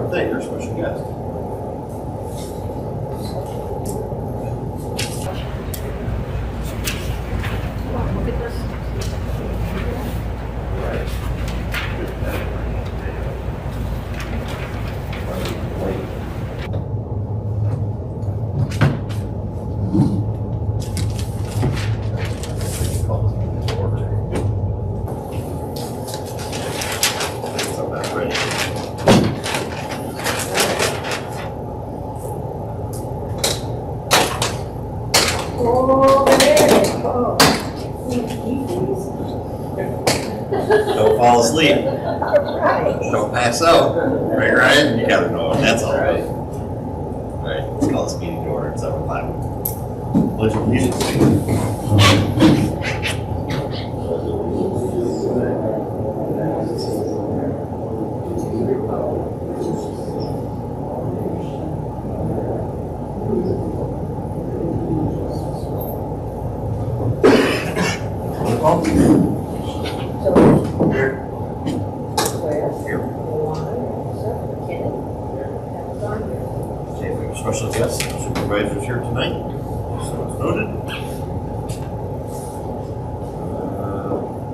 with that, your special guest. Look at this. Don't fall asleep. Right. Don't pass out. Right, Ryan? You gotta know what that's all about. All right, let's call this meeting to order at 7 o'clock. Pledge of allegiance. Okay, we have special guests and supervisors here tonight. So it's noted.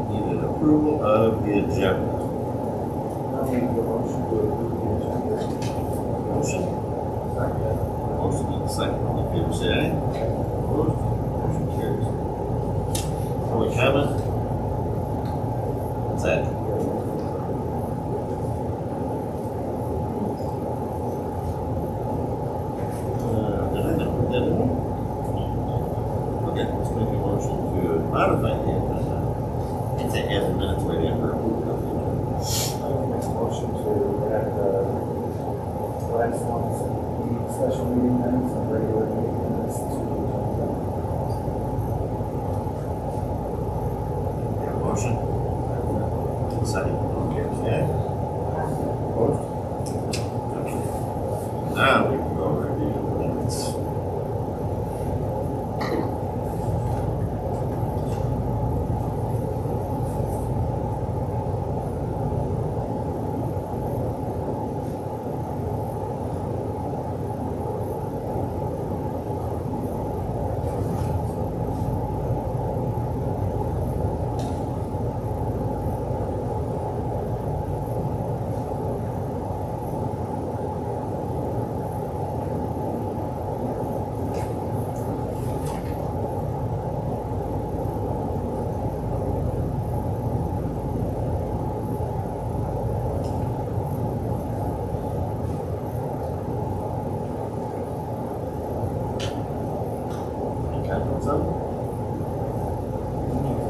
Need an approval of the agenda. Motion. Motion and second. All in favor, say aye. Opposed? Motion carries. Public comment? What's that? Okay, let's make a motion to modify the agenda. And to add the minutes right after approval of the agenda. Motion to add the last one's special meeting minutes and regular meeting minutes to the agenda. Have a motion? Second. Okay, say aye. Opposed? Okay. Now we can go review the minutes.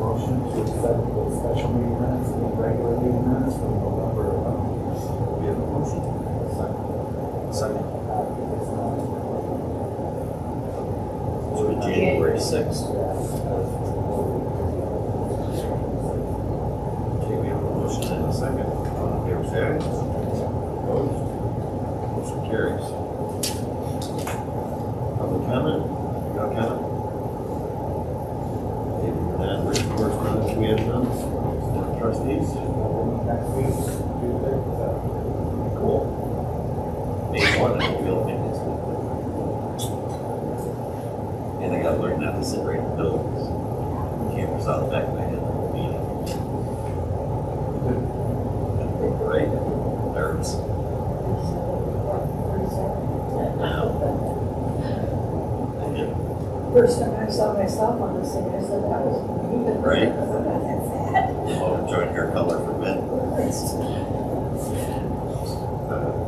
Motion to accept the special meeting minutes and regular meeting minutes from November 11th. We have a motion. Second. So January 6th. Okay, we have a motion and a second. All in favor, say aye. Opposed? Motion carries. Public comment? You got a comment? And written correspondence we have done. Trustees. Next week, Tuesday, Cool. May 1, I feel like it's and I gotta learn not to sit right in the buildings. Cameras out the back of my head. Right? Nerves. First time I saw myself on this thing, I said that was me. Right. That's Oh, joint hair color for men.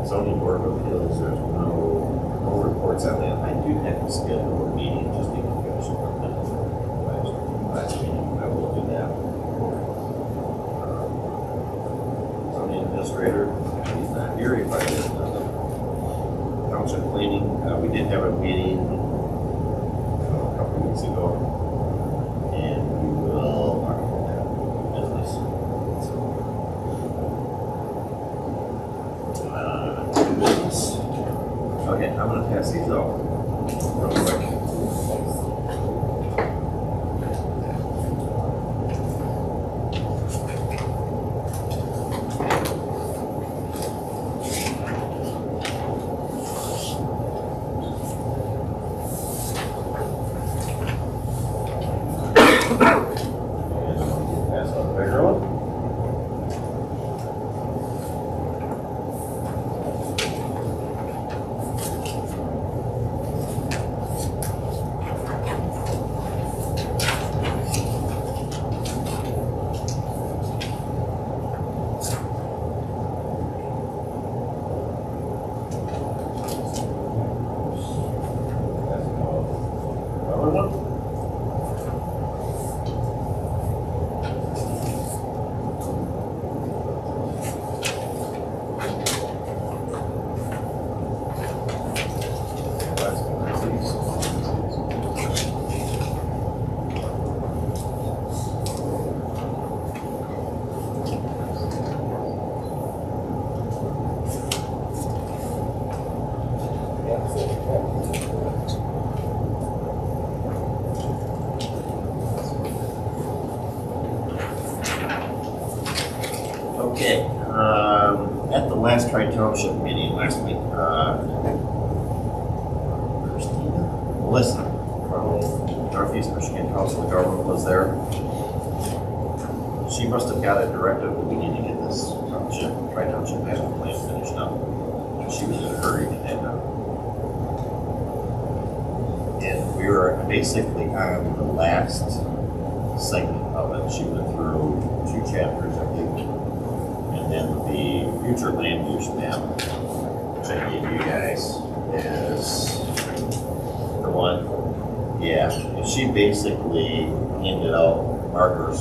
Zoning board of appeals, there's no reports on that. I do have to schedule a meeting just to finish the minutes from last meeting. I will do that. Zoning administrator, he's not here. He probably doesn't know. Township cleaning, we did have a meeting a couple of weeks ago, and we will talk about that business. Business. Okay, I'm gonna pass these out real quick. Okay, at the last Tri-Township meeting last week, Melissa from Northeast Michigan Council of Government was there. She must have got a directive that we need to get this Tri-Township master plan finished up. She was in a hurry to get done. And we were basically on the last segment of it. She went through 2 chapters, I think. And then the future land use map, which I gave you guys, is the one. Yeah, and she basically handed out markers,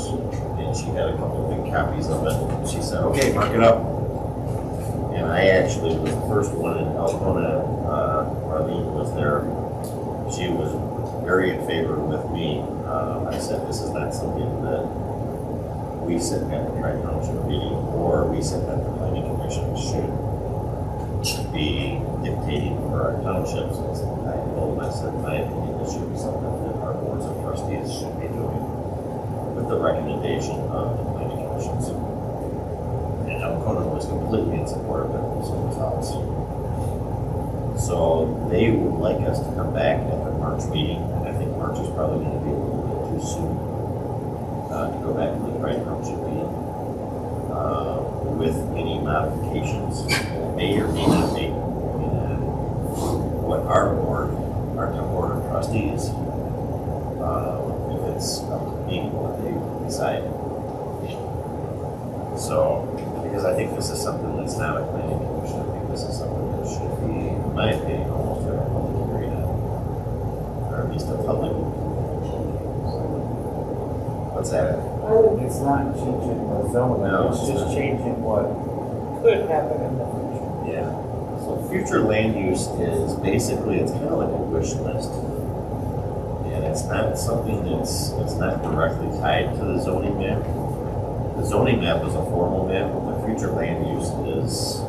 and she had a couple of big copies of it. And she said, okay, mark it up. And I actually was the first one in Alcona. Marlene was there. She was very in favor with me. I said, this is not something that we sit at the Tri-Township meeting or we sit at the planning commission should be dictating for our townships. I told them, I said, in my opinion, this should be something that our boards of trustees should be doing with the recommendation of the planning commissions. And Alcona was completely in support of it, so was us. So they would like us to come back at the March meeting, and I think March is probably going to be a little bit too soon to go back to the Tri-Township meeting with any modifications. It may or may not be what our board of trustees, if it's up to me what they decide. So, because I think this is something that's not a planning commission, I think this is something that should be, in my opinion, almost a public hearing, or at least a public. What's that? It's not changing the zone, No, it's just changing what could happen in the future. Yeah. So future land use is basically, it's kind of like a wish list. And it's not something it's not directly tied to the zoning map. The zoning map is a formal map, but the future land use is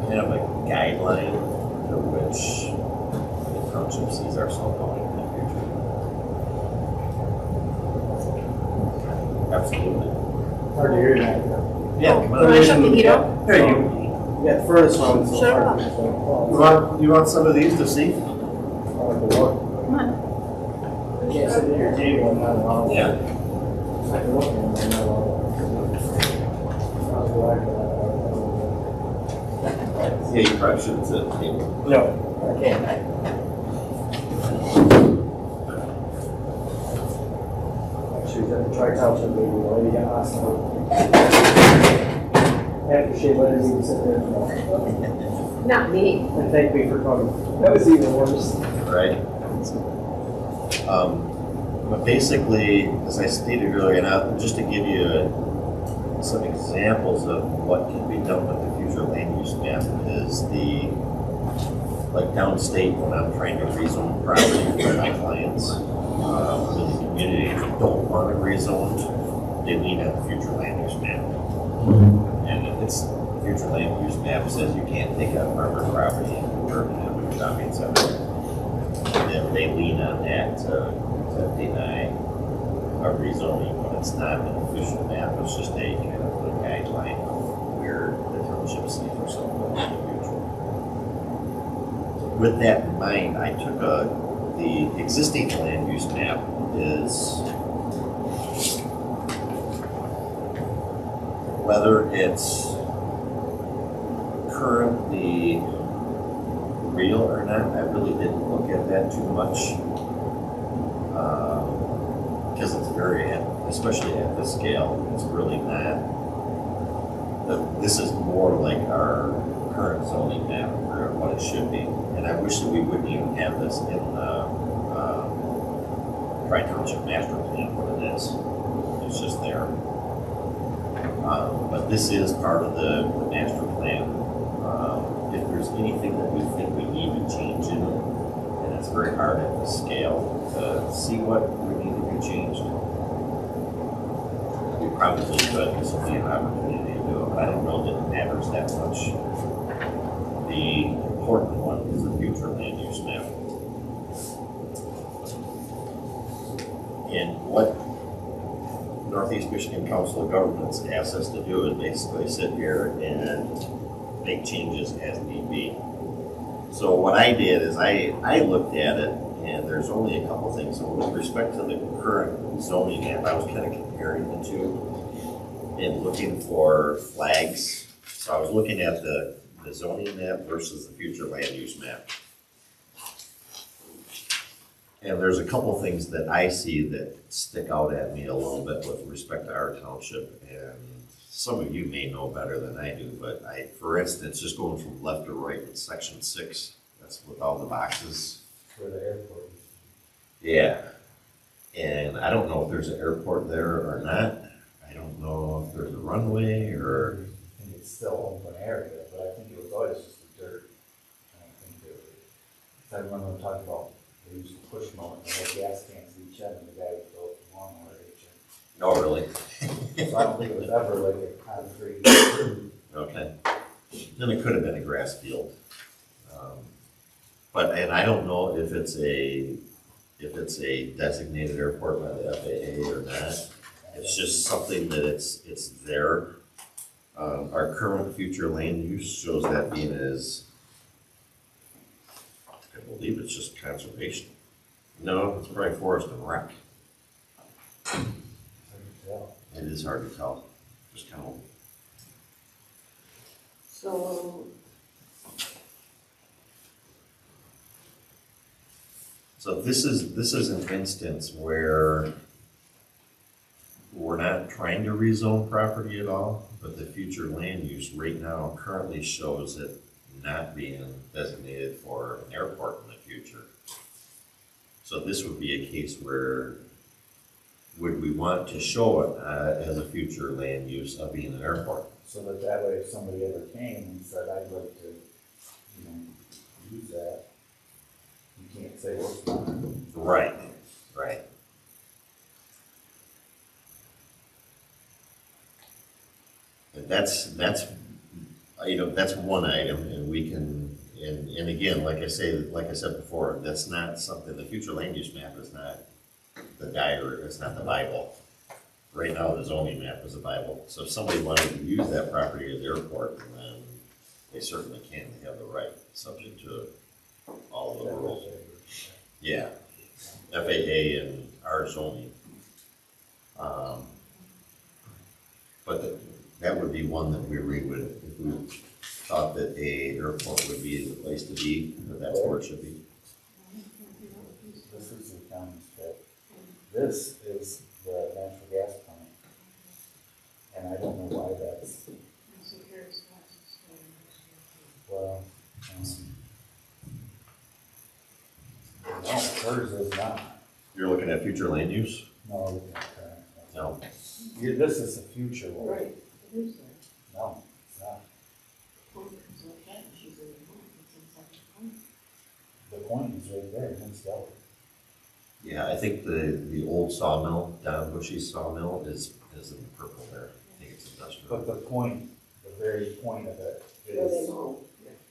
kind of a guideline to which the township sees ourselves going in the future. Absolutely. Hard to hear that. Yeah. Can I shut the heat up? Here, you Yeah, the furnace one. So Shut hard up. to you want some of these to see? Come on. I can't sit at your table and not allow. Yeah. I can look at them, I'm not allowed. Sounds like, Yeah, you probably shouldn't sit at the table. no, I can't. She was at the Tri-Township meeting, the lady asked her. After she let her even sit there, no. Not me. And thank me for coming. That was even worse. Right? But basically, as I stated earlier, now just to give you some examples of what can be done with the future land use map is like downstate when I'm trying to rezone property for my clients, when the community don't want it rezoned, they lean on the future land use map. And if it's future land use map says you can't take a farmer property and convert it into a shopping center, then they lean on that to deny a rezoning when it's not an official map, it's just a kind of a guideline of where the township sees ourselves going in the future. With that in mind, I took the existing land use map is whether it's currently real or not. I really didn't look at that too much because it's very, especially at this scale, it's really not. This is more like our current zoning map or what it should be. And I wish that we wouldn't even have this in the Tri-Township master plan, what it is. It's just there. But this is part of the master plan. If there's anything that we think we need to change in it, and it's very hard at this scale to see what we need to be changed, we probably could. This will be an opportunity to do it, but I don't know that it matters that much. The important one is the future land use map. And what Northeast Michigan Council of Governments asked us to do is basically sit here and make changes as need be. So what I did is I looked at it, and there's only a couple things. So with respect to the current zoning map, I was kind of comparing the two and looking for flags. So I was looking at the zoning map versus the future land use map. And there's a couple things that I see that stick out at me a little bit with respect to our township, and some of you may know better than I do, but for instance, just going from left to right in section 6, that's with all the boxes. For the airport. Yeah. And I don't know if there's an airport there or not. I don't know if there's a runway or. I think it's still open area, but I think it was always just a dirt. I don't think it was. I remember talking about they used to push mow and they had gas cans each end and the guy would go with the lawnmower each end. Oh, really? So I don't think it was ever like a concrete. Okay. Then it could have been a grass field. And I don't know if it's a designated airport by the FAA or not. It's just something that it's there. Our current future land use shows that being as, I believe it's just conservation. No, it's probably forest and rec. It is hard to tell. Just kind of. So this is an instance where we're not trying to rezone property at all, but the future land use right now currently shows it not being designated for an airport in the future. So this would be a case where would we want to show it as a future land use of being an airport? So that way if somebody ever came and said, I'd like to, use that, you can't say, well, it's not. Right, right. And that's one item, and we can, and again, like I said before, that's not something, the future land use map is not the diary, it's not the Bible. Right now, the zoning map is the Bible. So if somebody wanted to use that property as airport, then they certainly can, they have the right, subject to all of the rules. Yeah, FAA and our zoning. But that would be one that we would, if we thought that a airport would be the place to be, that's where it should be. This is the county's pit. This is the natural gas plant. And I don't know why that's, well, no, hers is not. You're looking at future land use? No, No. this is the future one. Right, it is there. No, it's not. The point is right there, it's yellow. Yeah, I think the old sawmill, Don Bushy's sawmill is in the purple there. I think it's industrial. But the point, the very point of it Where they is mow.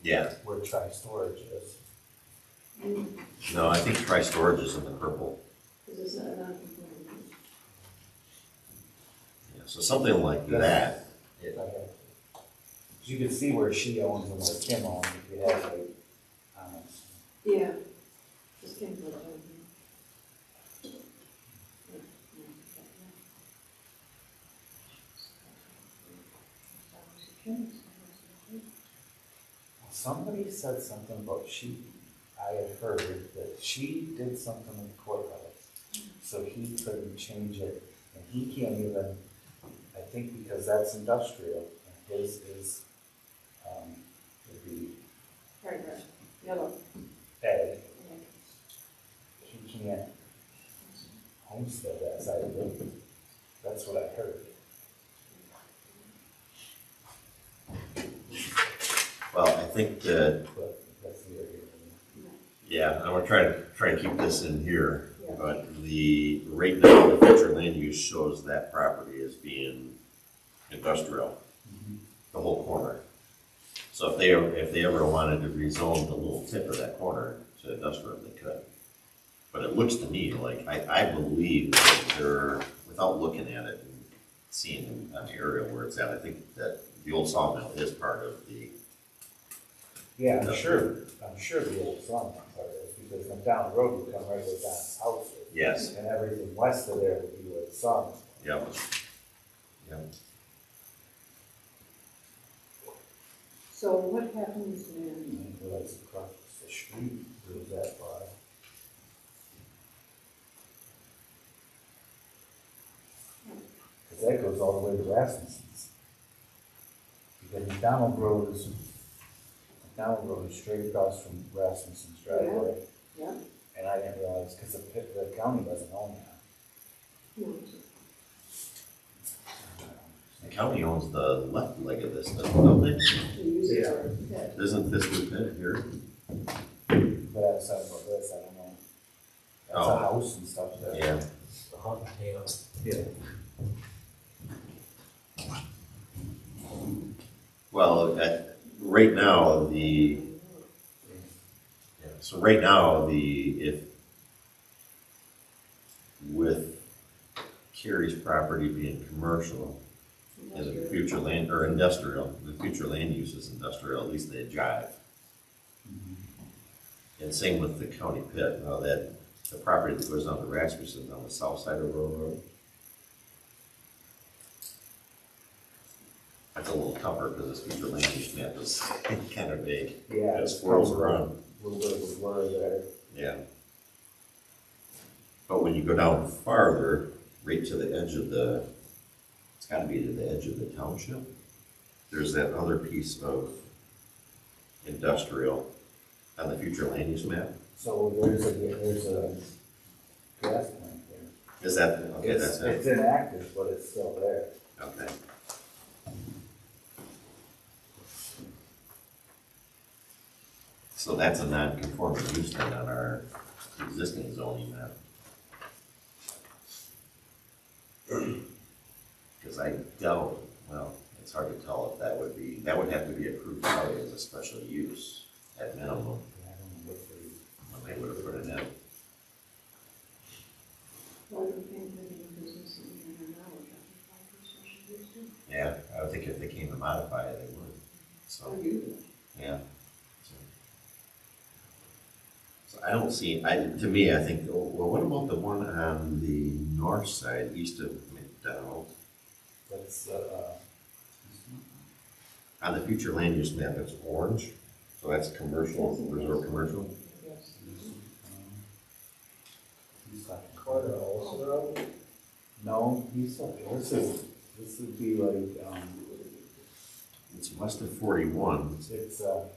Yeah, where tri-storage is. no, I think tri-storage is in the purple. Because it's not a non-conforming. Yeah, so something like that. If I had- You can see where she owns and where Kim owns, if you have like, Yeah. Just came to the. somebody said something about I had heard that she did something in the courthouse, so he couldn't change it, and he can't even, I think because that's industrial, and his is, would be Right, yellow. ag, he can't homestead that side of it. That's what I heard. Well, I think that, But that's the area. yeah, I'm gonna try to keep this in here, but right now, the future land use shows that property as being industrial, the whole corner. So if they ever wanted to rezone the little tip of that corner to industrial, they could. But it looks to me like, I believe that they're, without looking at it, and seeing an area where it's at. I think that the old sawmill is part of the, Yeah, I'm sure the old sawmill part is, because from down the road, you come right with Don's house. yes, And everything west of there would be where the sawmill. yep, yep. So what happens when, And it goes across the street, goes that far. Because that goes all the way to Rasmussen's. Because McDonald Road is straight across from Rasmussen's driveway. yeah, And I didn't realize, because the county doesn't own that. no, The county owns the left leg of this, don't they? we use it for pet. Isn't this the pit here? But outside of this, I don't know. That's Oh. a house and stuff there. Yeah. Yeah. Well, right now, if, with Carrie's property being commercial, and the future land, or industrial, the future land use is industrial, at least they jive. And same with the county pit, now that, the property that goes on to Rasmussen on the south side of Road Road. That's a little tougher because this future land use map is kind of vague. Yeah. As squirrels run. A little bit of a blur there. Yeah. But when you go down farther, right to the edge of the, it's gotta be to the edge of the township, there's that other piece of industrial on the future land use map. So there's a gas plant there. Is that, okay, that's It's it, inactive, but it's still there. okay. So that's a non-conforming use then on our existing zoning map. Because I doubt, well, it's hard to tell if that would have to be approved probably as a special use at minimum. I don't know what they. They would have put it in. Well, we can't live in a business in here now, we're talking about social use. Yeah, I would think if they came to modify it, they would. Or So, you, yeah. So I don't see, to me, I think, well, what about the one on the north side, east of McDonald? That's, On the future land use map, it's orange, so that's commercial, resort commercial. yes. he's talking. Corner also? No, he's talking, this would be like, It's west of 41. it's, it'd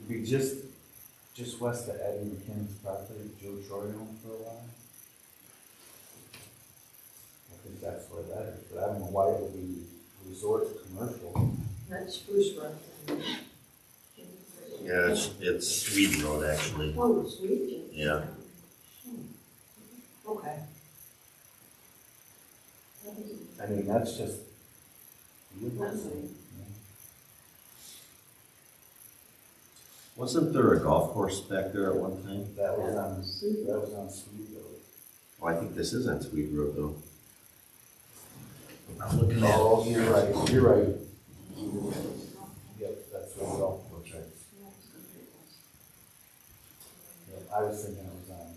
be just west of Eddie McKinnon's property, Joe Troy owned for a while. I think that's where that is, but I don't know why it would be resort commercial. That's Spruce Run. Yeah, it's Sweden Road, actually. Oh, sweet. Yeah. Okay. I mean, that's just. Nothing. Wasn't there a golf course back there at one time? That was on Sweet Road. Oh, I think this is on Sweet Road, though. I'm looking at. Oh, you're right. Yep, that's where the golf course is. Yeah, I was thinking it was on.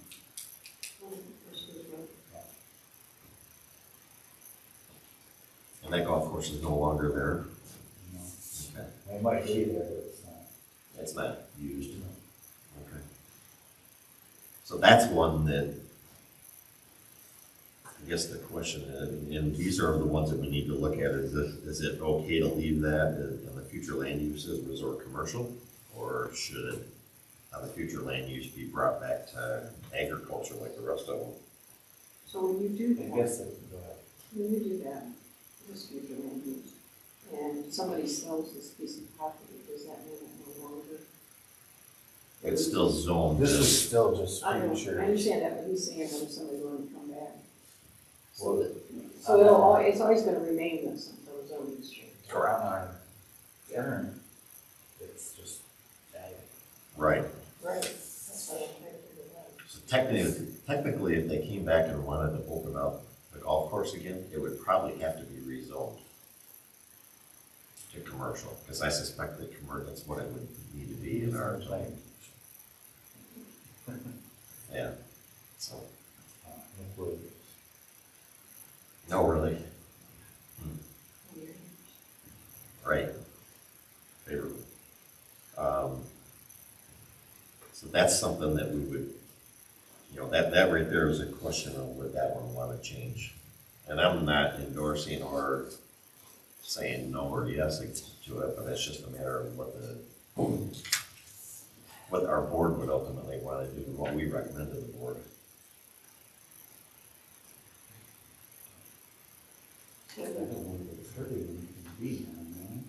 And that golf course is no longer there. You know, Okay. it might be there, but it's not. It's not used. Okay. So that's one that, I guess the question is, and these are the ones that we need to look at, is it okay to leave that in the future land use as resort commercial? Or should it, the future land use be brought back to agriculture like the rest of them? So when you do I that, guess it could go ahead. when you do that, this future land use, and somebody sells this piece of property, does that mean it no longer? It's still zoned. This is still just I know, future. I understand that, but he's saying when somebody going to come back. Well, So it'll always, it's always gonna remain this until the zoning's changed. Around our turn, it's just ag. Right. Right. That's what I'm trying to figure out. So technically, if they came back and wanted to open up the golf course again, it would probably have to be rezoned to commercial, because I suspect that that's what it would need to be in our zone. Yeah, so, no, really, right, favorable. So that's something that we would, that right there is a question of would that one want to change? And I'm not endorsing or saying no or yes to it, but it's just a matter of what our board would ultimately want to do, what we recommend to the board. I don't know if it's hurting you can be, I don't know.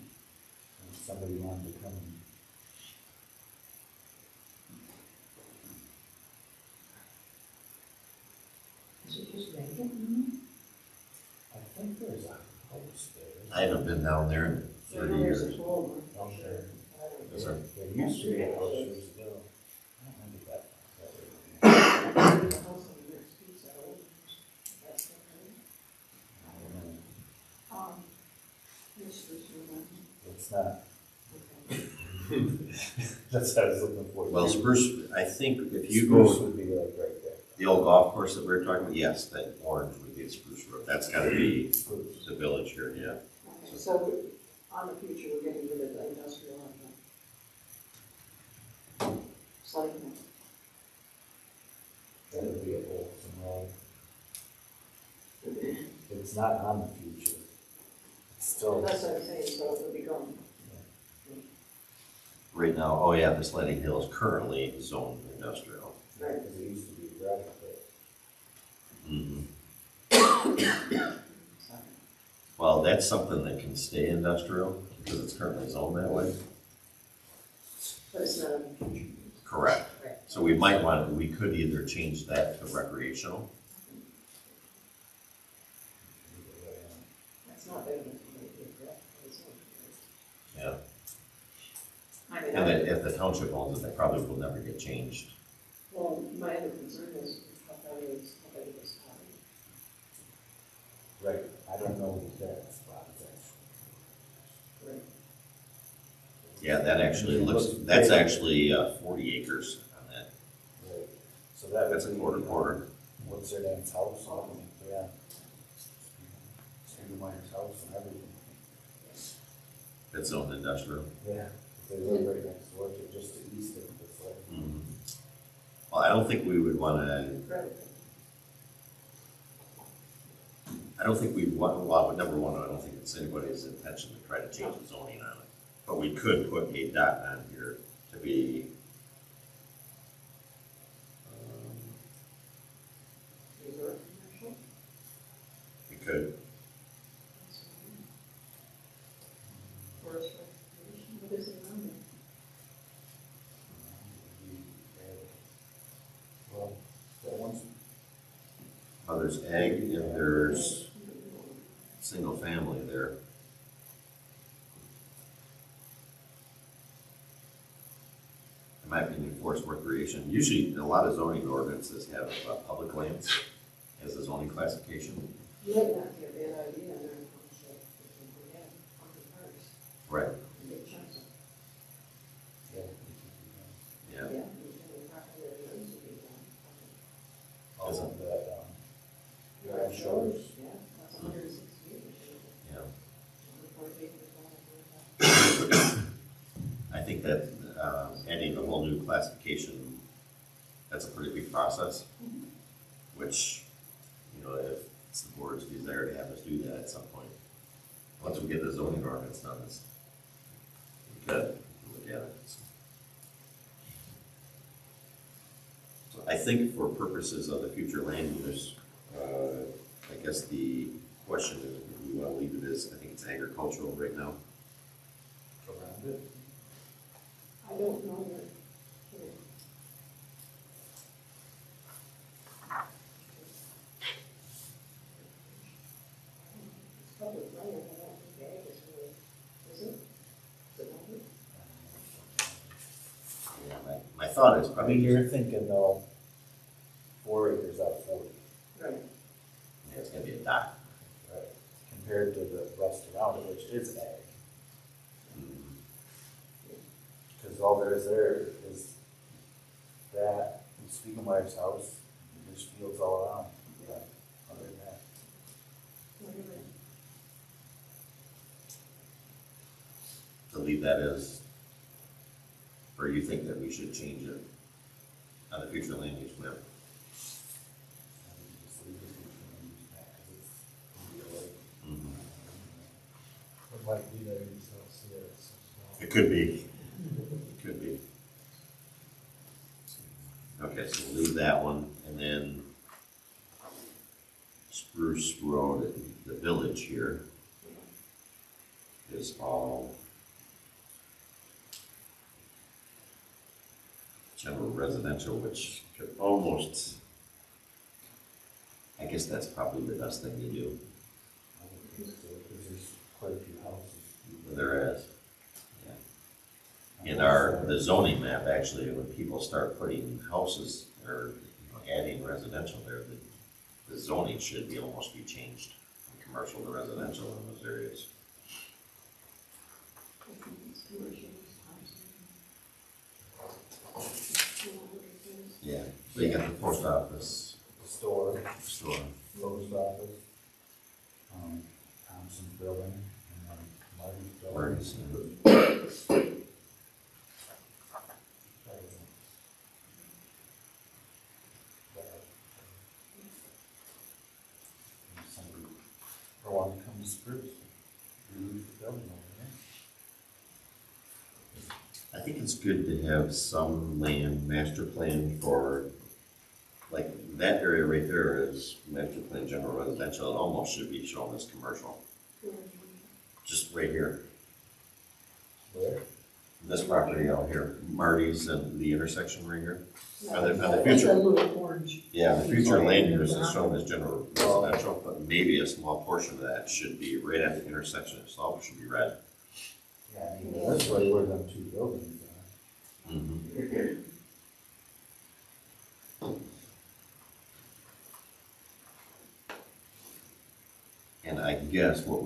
If somebody wanted to come and Is it just vacant? I think there's a house there. I haven't been down there in 30 years. There's a pool. Oh, sure. Is there? There used to be a house years ago. I don't remember that. There's a house on the next piece of it. That's the thing. I don't know. This one. It's not. Okay. That's what I was looking for. Well, Spruce, I think if you Spruce go, would be like right there. the old golf course that we were talking about, yes, that orange would be Spruce Road. That's gotta be Spruce. the village here, yeah. Okay, so on the future, we're getting rid of the industrial and the site. That would be a whole road. It's not on the future. It's still. That's what I'm saying, so it would be gone. Right now, oh yeah, this Sledding Hill is currently zoned industrial. Right. Because it used to be gravel pit. Mhm. Well, that's something that can stay industrial because it's currently zoned that way. But it's not on the future. Correct. Right. So we could either change that to recreational. That's not big enough to make it, right? It's not. Yeah. I mean, And then if the township owns it, that probably will never get changed. well, my other concern is how far is, how big is Right, I don't know what that spot is actually. Right. Yeah, that actually that's actually 40 acres on that. Right, so that would That's a be, quarter. What's their name's house, yeah. Sandy Meyer's house and everything. That's zoned industrial. Yeah, they live right next door to, just to east of this, like. Mhm. Well, I don't think we would want to. Right. I don't think we want. Well, I would never want to. I don't think it's anybody's intention to try to change the zoning on it. But we could put a dot on here to be. Resort commercial? We could. Forest recreation, what is it on there? Well, that one's. Oh, there's ag and there's single family there. In my opinion, forest recreation. Usually, a lot of zoning ordinances have public lands as a zoning classification. You might not be a bad idea in our township, if we have public parks, Right. and big chunks of, Yeah. Yeah. yeah, and property that those would be done. All Is it? of that, Right, yeah, shoulders. yeah, that's 160 acres. Yeah. 140 acres, I think that adding a whole new classification, that's a pretty big process, which, if it's the board's desire to have us do that at some point. Once we get the zoning ordinance done, it's good, look at it. So I think for purposes of the future land use, I guess the question is, if we want to leave it as, I think it's agricultural right now. Around it. I don't know where. It's public land, I don't think ag is really, is it? Is it not? Yeah, my thought is I probably, mean, yeah, you're thinking though, 4 acres out of 40. Right. it's gonna be a dot compared to the rest around it, which is ag. Because all there is that, Spiegelmeier's house, and there's fields all around, yeah, other than that. Whatever. To leave that as, or you think that we should change it on the future land use map? It might be there, you just don't see it. It's so It could be. It could be. Okay, so we'll leave that one, and then Spruce Road, the village here, is all general residential, which could almost, I guess that's probably the best thing to do. Because there's quite a few houses. There is. In the zoning map, actually, when people start putting houses or adding residential there, the zoning should almost be changed from commercial to residential in those areas. I think it's commercial, housing. Yeah. So you got the post office, The store, store. post office, Thompson's building, and then Marty's building. Marty's, Somebody, or want to come to Spruce, remove the building over there. I think it's good to have some land master plan for, like, that area right there is master plan general residential. It almost should be shown as commercial. Just right here. Where? This property out here, Marty's and the intersection right here. On the That's future, a little orange. yeah, the future land use is shown as general residential, but maybe a small portion of that should be right at the intersection itself, should be red. Yeah, I mean, that's right where them two buildings are. Mhm. And I guess I'll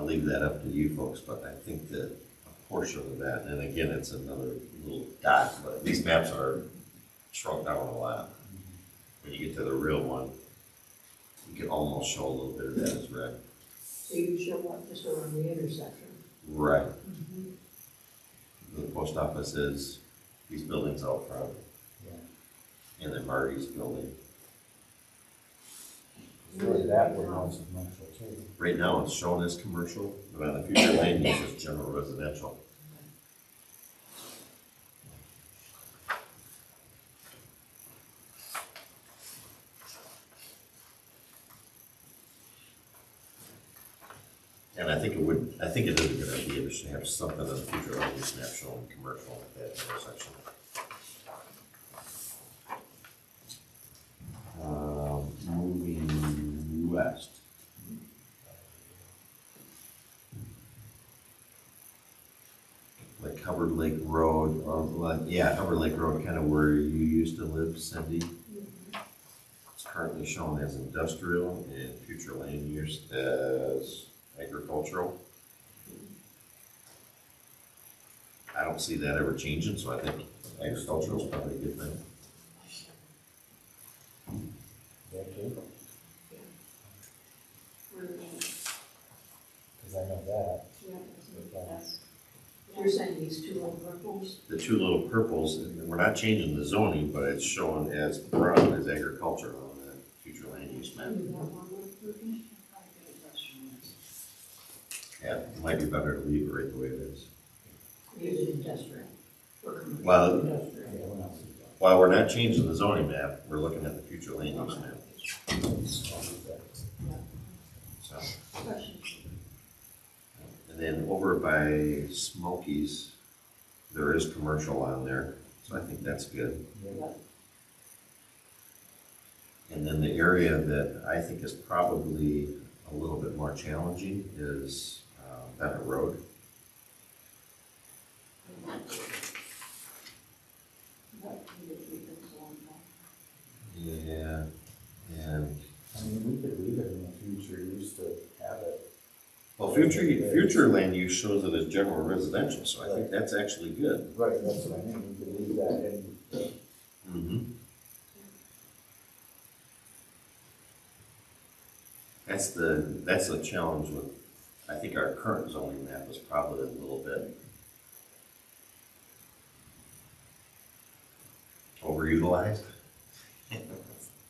leave that up to you folks, but I think that a portion of that, and again, it's another little dot, but these maps are shrunk down a lot. When you get to the real one, you can almost show a little bit of that as red. So you show up just around the intersection. Right. The post office is these buildings out front, Yeah. and then Marty's building. Really, that one was commercial too. Right now, it's shown as commercial, but on the future land use, it's general residential. And I think it is a good idea to have something on the future land use map showing commercial at that intersection. Moving west. Like Hubbard Lake Road, or Hubbard Lake Road, kind of where you used to live, Cindy. It's currently shown as industrial and future land use as agricultural. I don't see that ever changing, so I think agricultural is probably a good thing. That too, Where the- because I know that. Yeah, that's- You're saying these two little purples? The two little purples, and we're not changing the zoning, but it's shown as brown as agriculture on the future land use map. Yeah, it might be better to leave it right the way it is. Use it industrial. Or commercial. Well- Industrial. Yeah, we're not. While we're not changing the zoning map, we're looking at the future land use map. So, Questions? and then over by Smokies, there is commercial on there, so I think that's good. Yeah. And then the area that I think is probably a little bit more challenging is Bennett Road. Yeah, and I mean, we could leave it in the future used to have it. Well, future land use shows it as general residential, so I think that's actually good. Right, that's what I mean, we could leave that in. Mm-hmm. That's the challenge with, I think our current zoning map is probably a little bit overutilized,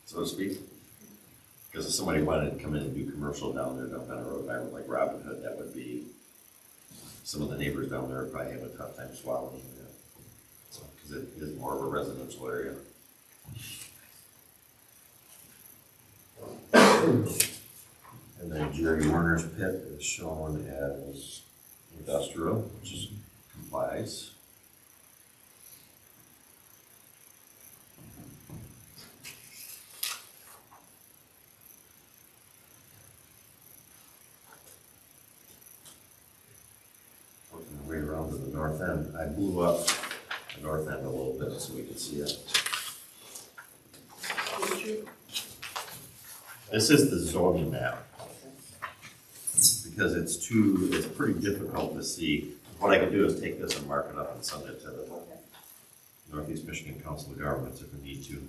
so to speak. Because if somebody wanted to come in and do commercial down there, down Benner Road, like Robin Hood, that would be, some of the neighbors down there would probably have a tough time swallowing that. So, because it is more of a residential area. And then Jerry Warner's pit is shown as industrial, which is complies. Working our way around to the north end. I blew up the north end a little bit so we could see it. This is the zoning map. Because it's pretty difficult to see. What I can do is take this and mark it up and send it to the Northeast Michigan Council of Governments if we need to.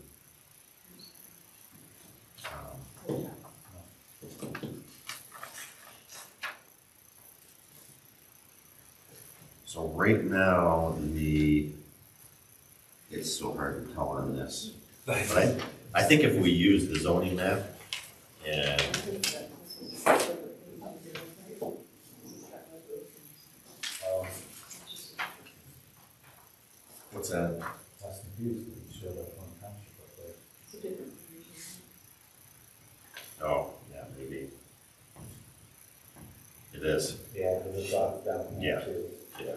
So right now, it's so hard to tell on this. But I think if we use the zoning map and what's that? That's confused, we showed up one township up there. It's a different region. Oh, yeah, maybe. It is. Yeah, because it's off down Yeah. there too. Yeah.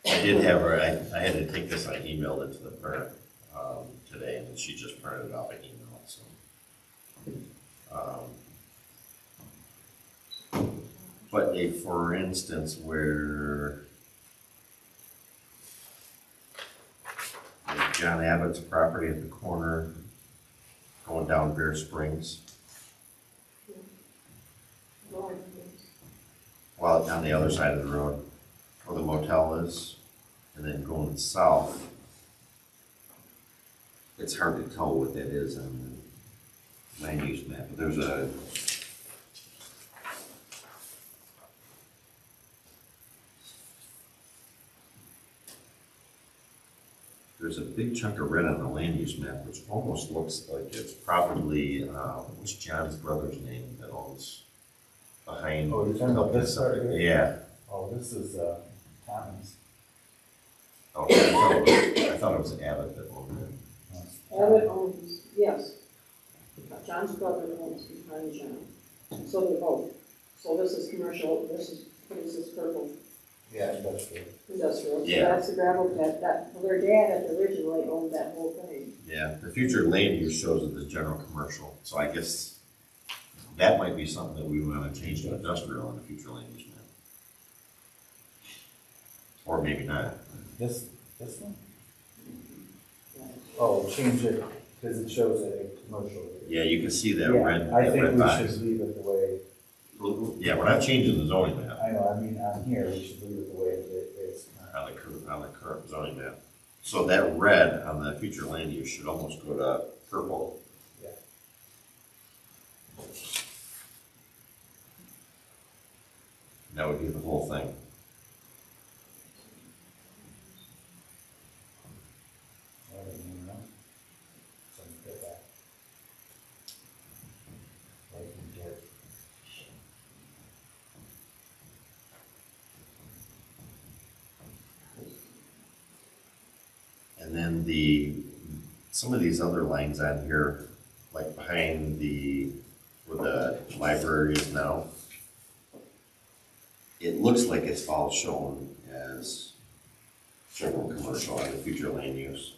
I did have her, I had to take this, I emailed it to the parent today, and she just printed it off an email, so. But for instance, where like John Abbott's property at the corner, going down Bear Springs, while on the other side of the road, where the motel is, and then going south, it's hard to tell what that is on the land use map, but there's a big chunk of red on the land use map, which almost looks like it's probably, what's John's brother's name that owns behind? Oh, you're talking about this part here? Yeah. Oh, this is, Thomas. Oh, I thought it was Abbott that owned it. Abbott owns, yes. John's brother owns behind John. So they both. So this is commercial, this is purple. Yeah, industrial. Industrial. Yeah. So that's the gravel pit. Their dad had originally owned that whole thing. Yeah, the future land use shows it as general commercial, so I guess that might be something that we want to change to industrial in the future land use map. Or maybe not. This one? Oh, change it, because it shows a commercial. Yeah, you can see that Yeah, red, I that think red we box. should leave it the way, Yeah, we're not changing the zoning map I know, I mean, on here, we should leave it the way it is. on the current zoning map. So that red on the future land use should almost go to purple. Yeah. That would be the whole thing. I don't even know. Something like that. Like in dirt. And then some of these other lines on here, like behind where the library is now, it looks like it's all shown as general commercial on the future land use.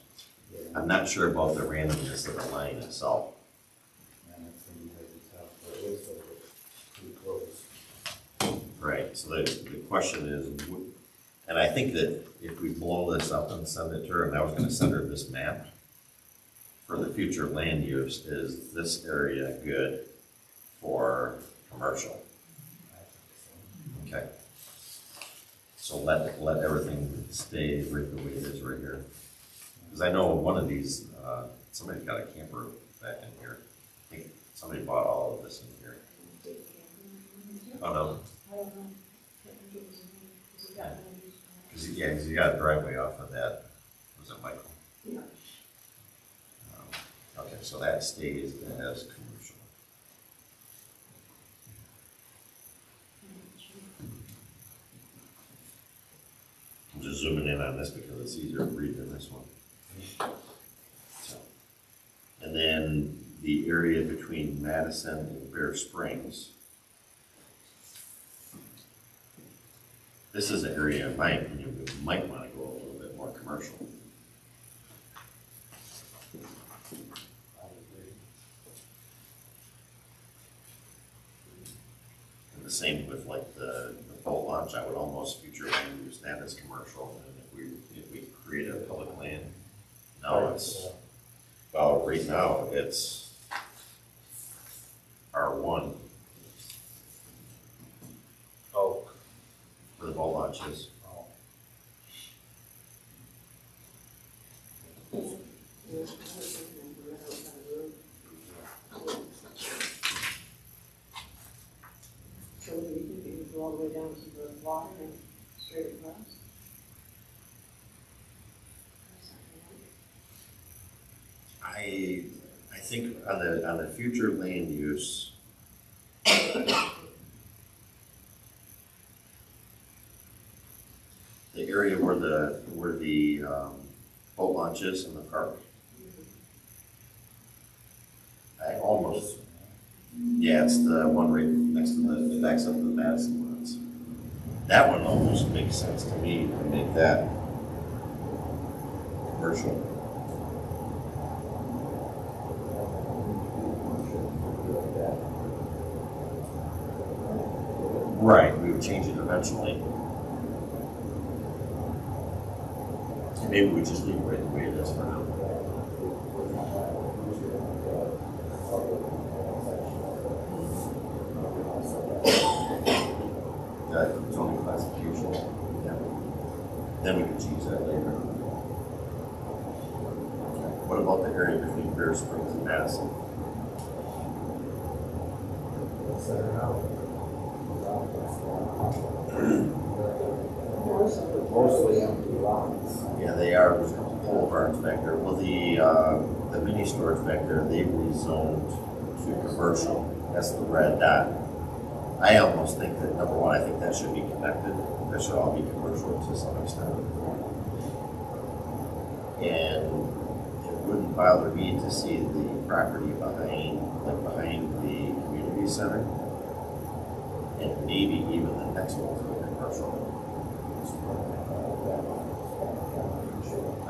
Yeah. I'm not sure about the randomness of the line itself. Yeah, that's gonna be hard to tell, but it looks like it's pretty close. Right, so the question is, and I think that if we blow this up and send it to her, and I was gonna send her this map for the future land use, is this area good for commercial? commercial. I think so. Okay. So let everything stay right the way it is right here. Because I know one of these, somebody's got a camper back in here. I think somebody bought all of this in here. Oh, no. I don't know. Can't think it was in here, 'cause it got used. Because you got a driveway off of that. Was it Michael? Yeah. Okay, so that stays as commercial. I'm just zooming in on this because it's easier to read than this one. So, and then the area between Madison and Bear Springs. This is an area, in my opinion, we might want to go a little bit more commercial. I agree. And the same with like the boat launch, I would almost future land use that as commercial. And if we create a public land, now it's, well, right now it's R1 Oh. for the boat launches. Oh. So do you think you could go all the way down to the water and straight across? I think on the future land use, the area where the boat launch is in the park, I almost, yeah, it's the one right next to the backs up to the Madison ones. That one almost makes sense to me to make that commercial. Right, we would change it eventually. And maybe we just leave it right the way it is for now. Zoning classification, yeah. Then we could change that later. What about the area between Bear Springs and Madison? What's there now? Mostly empty lots. Yeah, they are, there's a couple pole barns back there. Well, the mini storage back there, they rezoned to commercial. That's the red dot. I almost think that, number one, I think that should be connected. That should all be commercial to some extent. And it wouldn't bother me to see the property behind the community center. And maybe even the next one for the commercial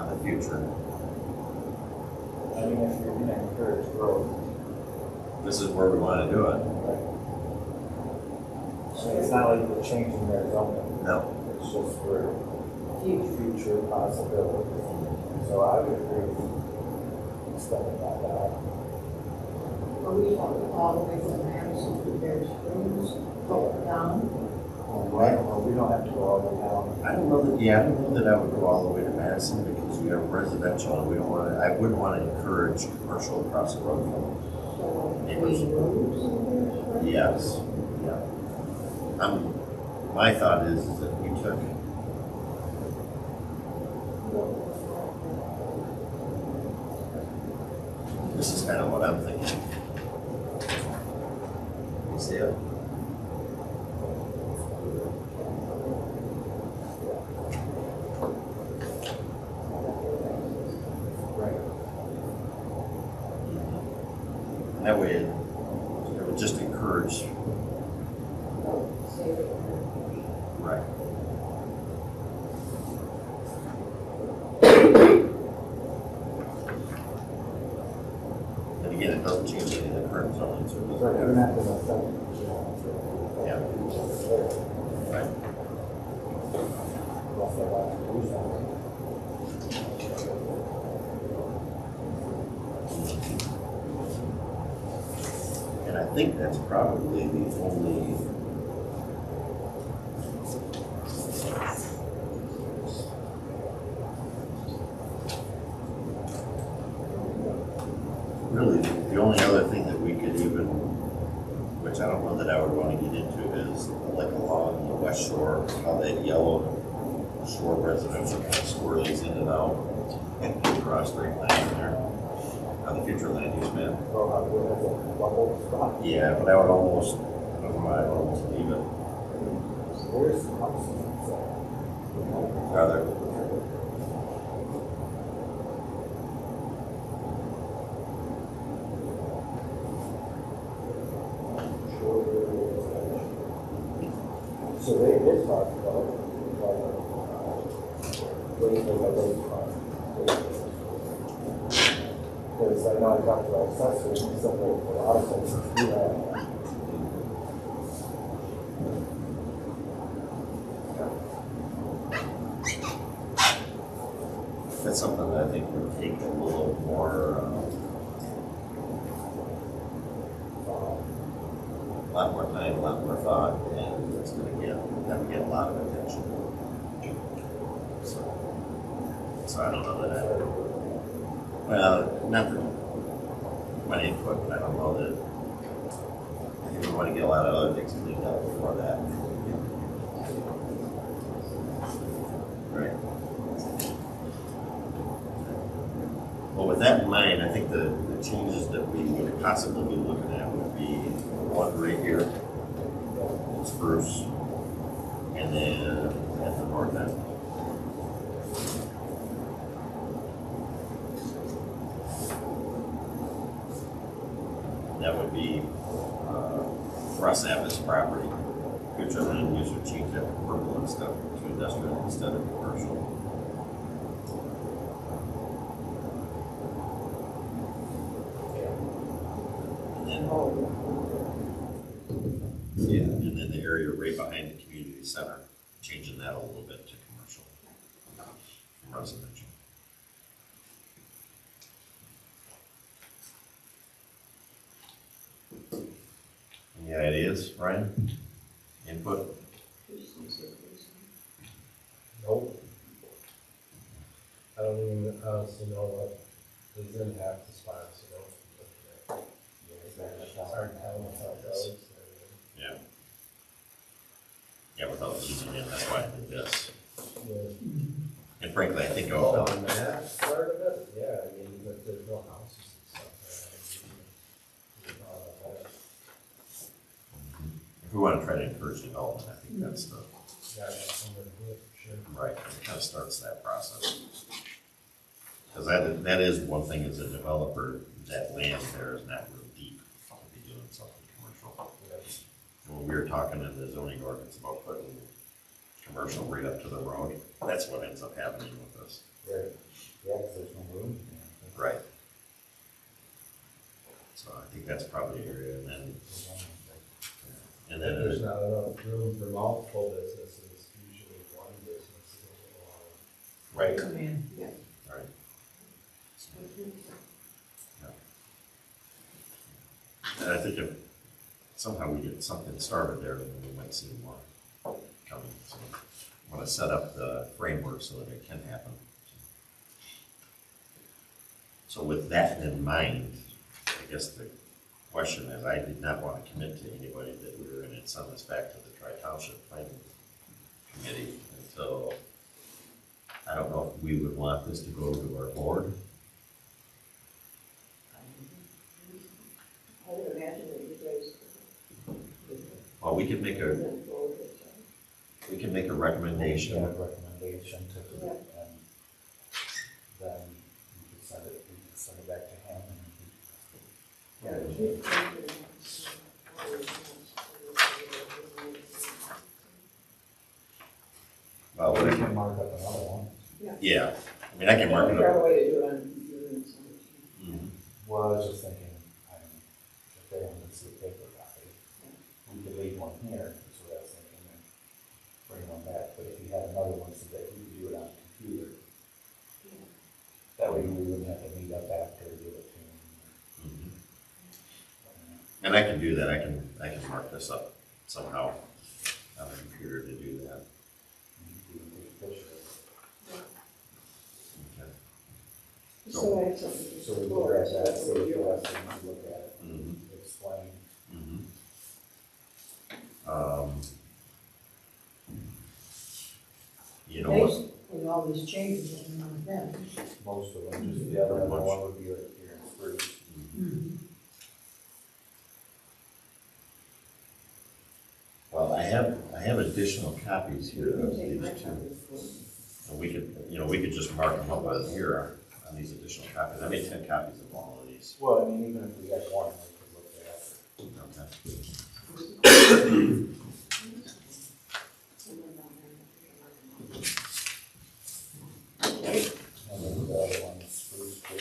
on the future. I mean, if you're gonna encourage growth, This is where we want to do it. I mean, it's not like we're changing their zoning, No. it's just for future possibilities. So I would agree with extending that out. Are we talking all the way from Madison to Bear Springs, go down? Right, well, we don't have to go all the way down. I don't know that, yeah, I don't know that I would go all the way to Madison because we have residential and we don't want to, I wouldn't want to encourage commercial across the road from So, neighbors. between roads and Bear Springs? Yes, yeah. My thought is that we took, this is kind of what I'm thinking. You see it? Right. And that way it would just encourage, right. And again, it doesn't change any of the current zoning, so it So doesn't you're matter. not gonna affect, you know, Yeah. Right. unless they want to do something. And I think that's probably the only. Really, the only other thing that we could even, which I don't know that I would want to get into, is like along the west shore, how that yellow shore residential kind of swirls in and out and across straight line there. On the future land use map. Well, how good is it? Bubble spot? Yeah, but I would almost, I don't know, I would almost leave it. Where's the house? Rather, So they did talk about, waiting for the lake front. Because I know I talked to our assessor, and he said that a lot of places do that. that's something that I think would take a little more, a lot more time, a lot more thought, and it's gonna have to get a lot of attention. So I don't know that I, well, not for my input, but I don't know that, I think we want to get a lot of other things cleaned up before that. Right. Well, with that in mind, I think the changes that we would possibly be looking at would be one right here, in Spruce, and then at the north end. That would be Russ Abbott's property. Future land use would change that from purple and stuff to industrial instead of commercial. And then, yeah, and then the area right behind the community center, changing that a little bit to commercial from residential. Any ideas, Ryan? Input? Nope. I don't even honestly know what is in half the spots, you know. It's hard to tell how it goes. Yeah. Yeah, without using it, that's why I did this. Yeah. And frankly, I think Oh, I'll, on that part of it, yeah, I mean, but there's no houses and stuff there. if we want to try to encourage development, I think that's the, Yeah, somewhere to do it, for sure. right, it kind of starts that process. Because that is one thing as a developer, that land there is not real deep to be doing something commercial. When we were talking in the zoning ordinance about putting commercial right up to the road, that's what ends up happening with this. Right. Yeah, because there's no room. Right. So I think that's probably an area, and then, If there's not enough room for multiple businesses, usually one business is a right, Come in. Yeah. right. And I think if somehow we get something started there, then we might see more coming. So I want to set up the framework so that it can happen. So with that in mind, I guess the question is, I did not want to commit to anybody that we were going to send this back to the Tri-Township Planning Committee until, I don't know if we would want this to go to our board. I would imagine that you guys. Well, we could make a Yeah, recommendation. recommendation to, Yeah. and then we could send it back to him and he. Well, We what I can can, mark up another one. yeah, I mean, I can mark it Figure out a up. way to do it on computer and send it to you. Mhm. Well, I was just thinking, if they want to see a paper copy, we could leave one here, is what I was thinking, and bring one back, but if you had another one so that we could do it on computer, that way we wouldn't have to meet up after to give it to him. Mhm. And And I can do that, I can mark this up somehow on the computer to do that. You can take a picture of Okay. So I have something to it. So we can explore. grab So that, so that's we can what have someone to look at it, Mhm. explain. Mhm. You know what? With all these changes that went on then. Most of them, just the other one would be right here in Spruce. Well, I have additional copies here You of can take these my two. copy. And we could just mark them up on here on these additional copies. I made 10 copies of all of these. Well, I mean, even if we had one, we could look at it. Okay. And then the other one is Spruce too.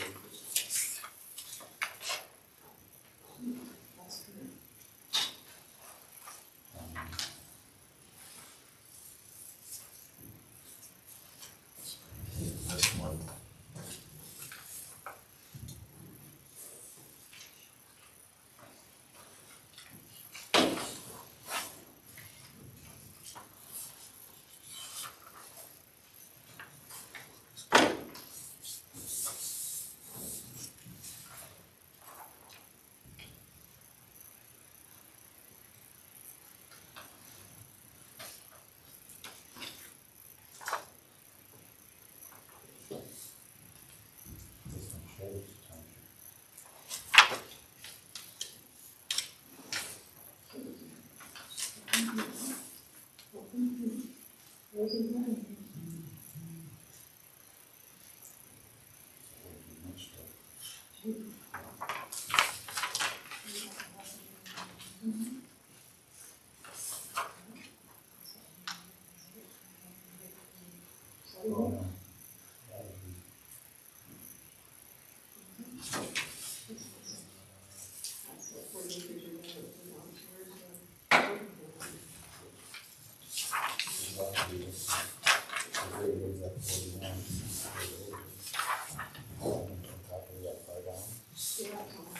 That's good. This one. This one shows the township. Wasn't mine. So it'd be much to- Oh, no. That would be- That's what 40 acres are gonna, you know, where's the- It's about to be this one. The grade is at 41. On top of that far down. Yeah, it's on my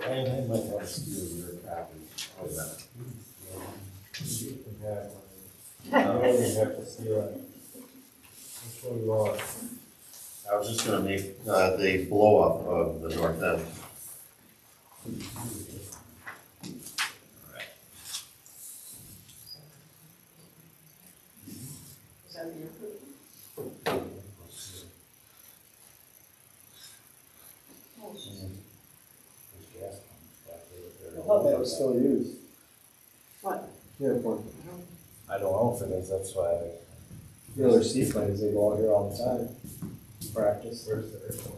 phone. I might want to steal your copy. Oh, that. You can have one. I don't even have to steal it. Which one you want? I was just gonna make the blow up of the north end. Is that the airport? Oh, There's gas pumps back there. I thought that was still used. What? Yeah, for, I don't know if it is, that's why I. you know, there's seaplanes, they go out here all the time, practice. Where's the airport?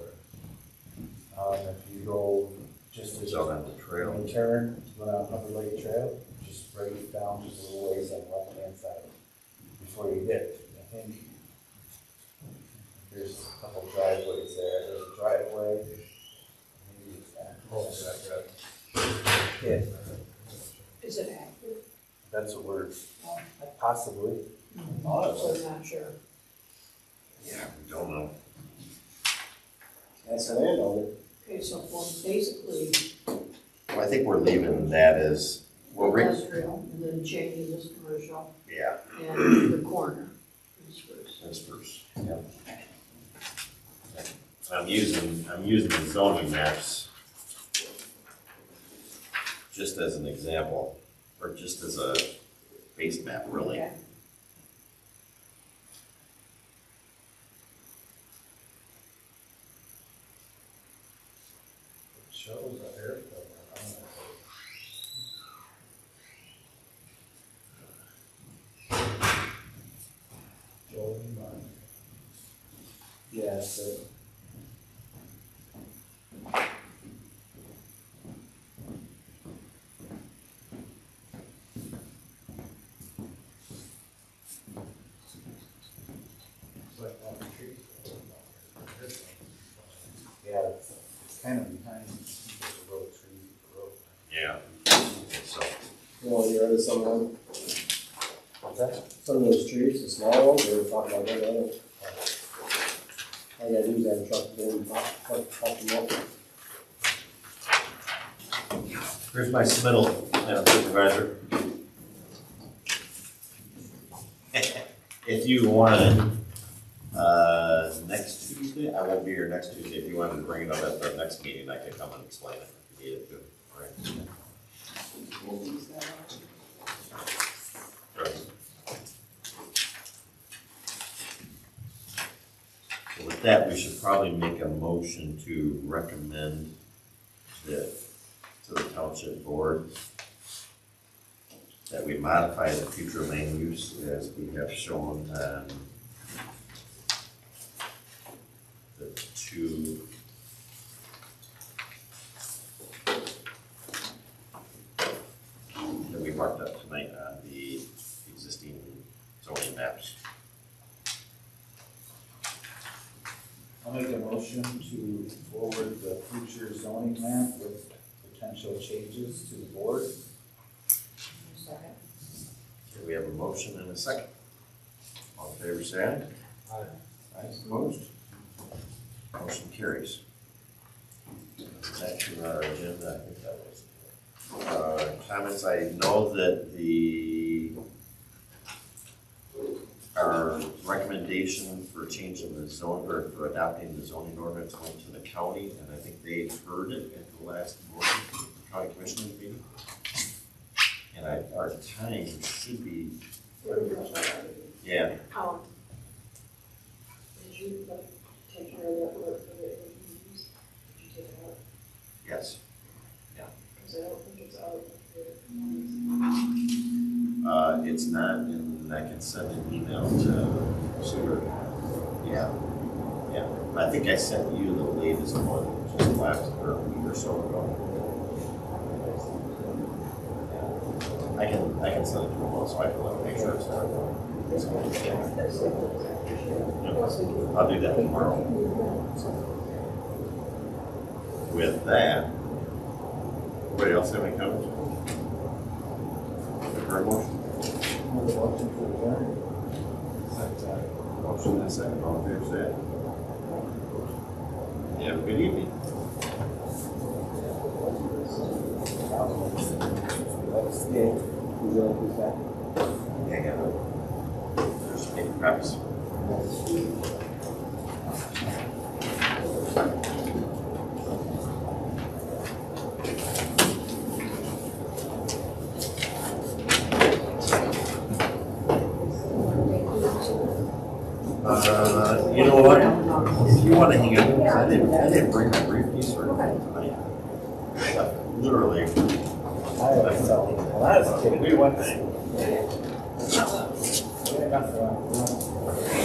If you go just It's as out on the trail. you turn, go down Upper Lake Trail, just right down just a little ways on the left hand side before you get, I think. There's a couple driveways there, there's a driveway. Maybe it's that. Oh, that Yeah, Is it active? that's what we're, Oh, possibly. so I'm not sure. Yeah, we don't know. That's the landowner. Okay, so for basically Well, I think we're leaving that as, industrial, and then changing this commercial, yeah, and the corner is first. that's first. Yeah. I'm using the zoning maps just as an example, or just as a base map, really. Okay. It shows the airport on it. Joel Martin. Yeah, that's it. It's like one of the trees. Yeah, it's kind of behind, there's a row of trees, a row. Yeah. So, You want to get rid of some of them, What's that? some of those trees, the small ones, we were talking about that other. All you gotta do is have a truck go and pop them up. Here's my submittal, Madam Supervisor. If you wanted, next Tuesday, I won't be here next Tuesday. If you wanted to bring it up at the next meeting, I could come and explain it if you needed to. All right. We'll use that option. Right. So with that, we should probably make a motion to recommend that to the township board that we modify the future land use as we have shown on the two that we marked up tonight on the existing zoning maps. I'll make a motion to forward the future zoning map with potential changes to the board. Second. Okay, we have a motion and a second. All in favor, say aye. Aye. Aye, opposed? Motion carries. Back to our agenda, I think that was. Comments, I know that our recommendation for changing the zone, or for adopting the zoning ordinance went to the county, and I think they heard it at the last county commissioner meeting. And our time should be, yeah, Did you take care of that work for the AEDs? Did you take it out? yes. Because I don't think it's out here. It's not, and I can send an email to Suter. Yeah. I think I sent you the latest one, just last, or a week or so ago. I can send it to them also, I can make sure it's there. I'll do that tomorrow. With that, anybody else have any comments? Her motion? Make a motion to adjourn. Motion and a second, all in favor, say aye. Have a good evening. Yeah, I got it. There's paper copies. You know what? If you want to hang out, I didn't bring my briefcase for tonight. Literally. When I was a kid, we went. We had nothing.